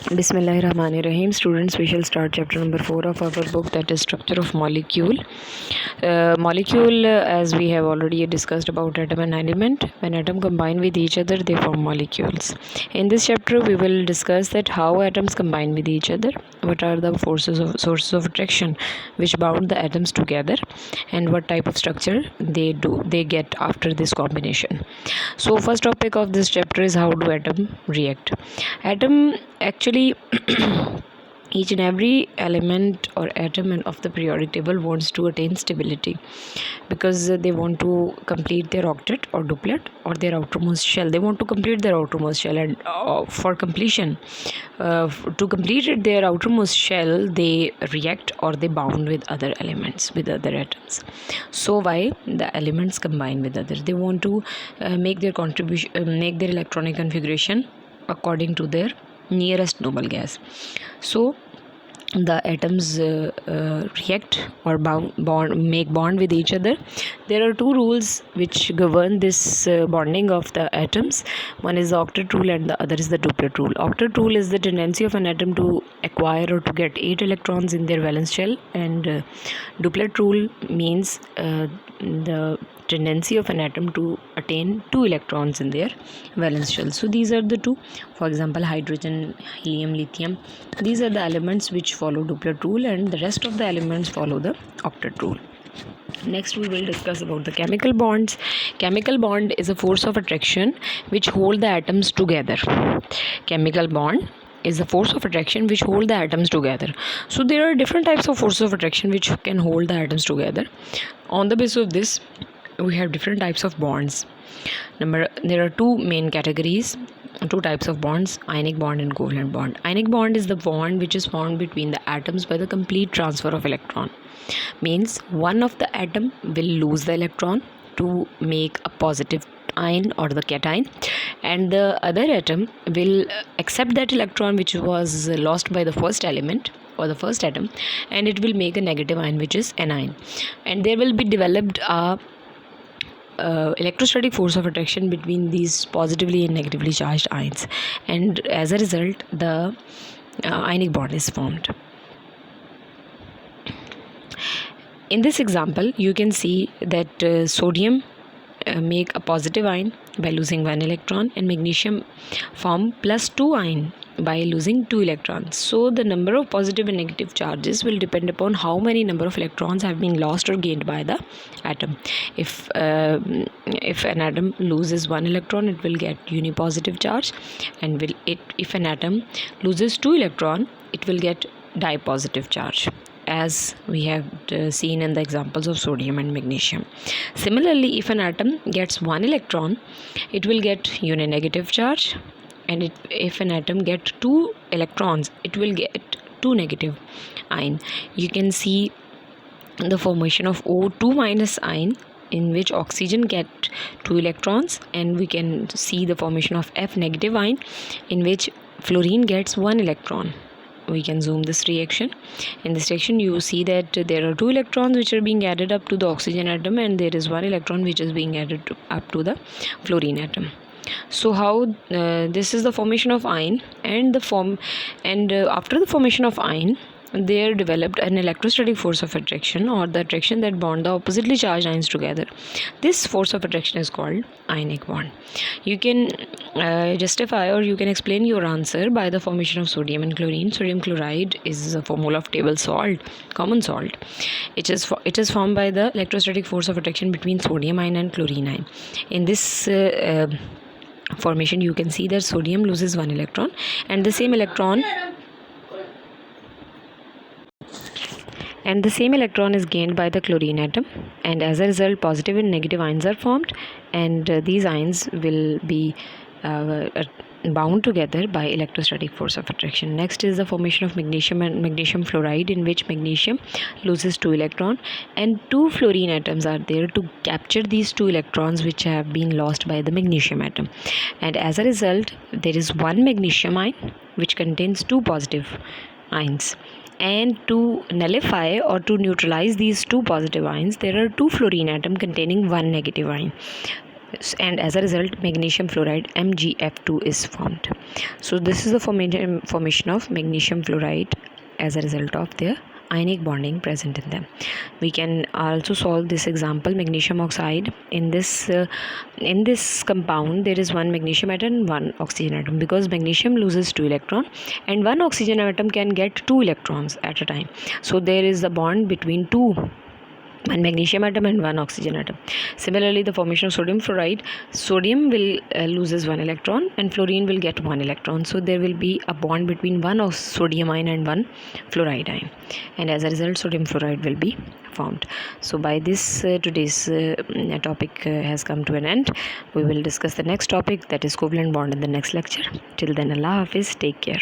Bismillahirrahmanirrahim. Students, we shall start chapter number 4 of our book, that is structure of molecule. As we have already discussed about atom and element, when atom combine with each other, they form molecules. In this chapter, we will discuss that how atoms combine with each other, what are the sources of attraction which bound the atoms together, and what type of structure they get after this combination. So, first topic of this chapter is how do atom react. Atom actually each and every element or atom of the periodic table wants to attain stability because they want to complete their octet or duplet or their outermost shell. They want to complete their outermost shell, and for completion, to complete their outermost shell, they react or they bound with other elements, with other atoms. So why the elements combine with others? They want to make their contribution, make their electronic configuration according to their nearest noble gas. So the atoms react or make bond with each other. There are two rules which govern this bonding of the atoms. One is the octet rule and the other is the duplet rule. Octet rule is the tendency of an atom to acquire or to get 8 electrons in their valence shell, and duplet rule means the tendency of an atom to attain 2 electrons in their valence shell. So these are the two. For example, hydrogen, helium, lithium, these are the elements which follow duplet rule, and the rest of the elements follow the octet rule. Next, we will discuss about the chemical bonds. Chemical bond is a force of attraction which hold the atoms together. Chemical bond is the force of attraction which hold the atoms together. So there are different types of forces of attraction which can hold the atoms together. On the basis of this, we have different types of bonds. There are two main categories, two types of bonds: ionic bond and covalent bond. Ionic bond is the bond which is formed between the atoms by the complete transfer of electron. Means one of the atom will lose the electron to make a positive ion or the cation, and the other atom will accept that electron which was lost by the first element or the first atom, and it will make a negative ion which is anion, and there will be developed a electrostatic force of attraction between these positively and negatively charged ions, and as a result the ionic bond is formed. In this example, you can see that sodium make a positive ion by losing 1 electron, and magnesium form +2 ion by losing 2 electrons. So the number of positive and negative charges will depend upon how many number of electrons have been lost or gained by the atom. If an atom loses 1 electron, it will get unipositive charge, and if an atom loses 2 electron, it will get dipositive charge, as we have seen in the examples of sodium and magnesium. Similarly, if an atom gets 1 electron, it will get uninegative charge, and if an atom gets 2 electrons, it will get 2 negative ion. You can see the formation of O2 minus ion, in which oxygen get 2 electrons, and we can see the formation of F negative ion, in which fluorine gets 1 electron. We can zoom this reaction. In this reaction, you see that there are 2 electrons which are being added up to the oxygen atom, and there is 1 electron which is being added up to the fluorine atom. So how this is the formation of ion, and after the formation of ion, there developed an electrostatic force of attraction, or the attraction that bond the oppositely charged ions together. This force of attraction is called ionic bond. You can justify or you can explain your answer by the formation of sodium and chlorine. Sodium chloride is a formula of table salt, common salt. It is formed by the electrostatic force of attraction between sodium ion and chlorine ion. In this formation, you can see that sodium loses 1 electron, and the same electron is gained by the chlorine atom, and as a result positive and negative ions are formed, and these ions will be bound together by electrostatic force of attraction. Next is the formation of magnesium and magnesium fluoride, in which magnesium loses 2 electrons, and 2 fluorine atoms are there to capture these 2 electrons which have been lost by the magnesium atom, and as a result there is 1 magnesium ion which contains 2 positive ions. And to nullify or to neutralize these 2 positive ions, there are 2 fluorine atoms containing 1 negative ion. and as a result magnesium fluoride MgF2 is formed. So this is the formation of magnesium fluoride as a result of their ionic bonding present in them. We can also solve this example, magnesium oxide. In this compound there is one magnesium atom and one oxygen atom, because magnesium loses 2 electrons and one oxygen atom can get 2 electrons at a time. So there is a bond between one magnesium atom and one oxygen atom. Similarly, the formation of sodium fluoride, sodium will loses 1 electron and fluorine will get 1 electron. So there will be a bond between one of sodium ion and one fluoride ion, and as a result sodium fluoride will be formed. So by this today's topic has come to an end. We will discuss the next topic, that is covalent bond, in the next lecture. Till then, Allah Hafiz, take care.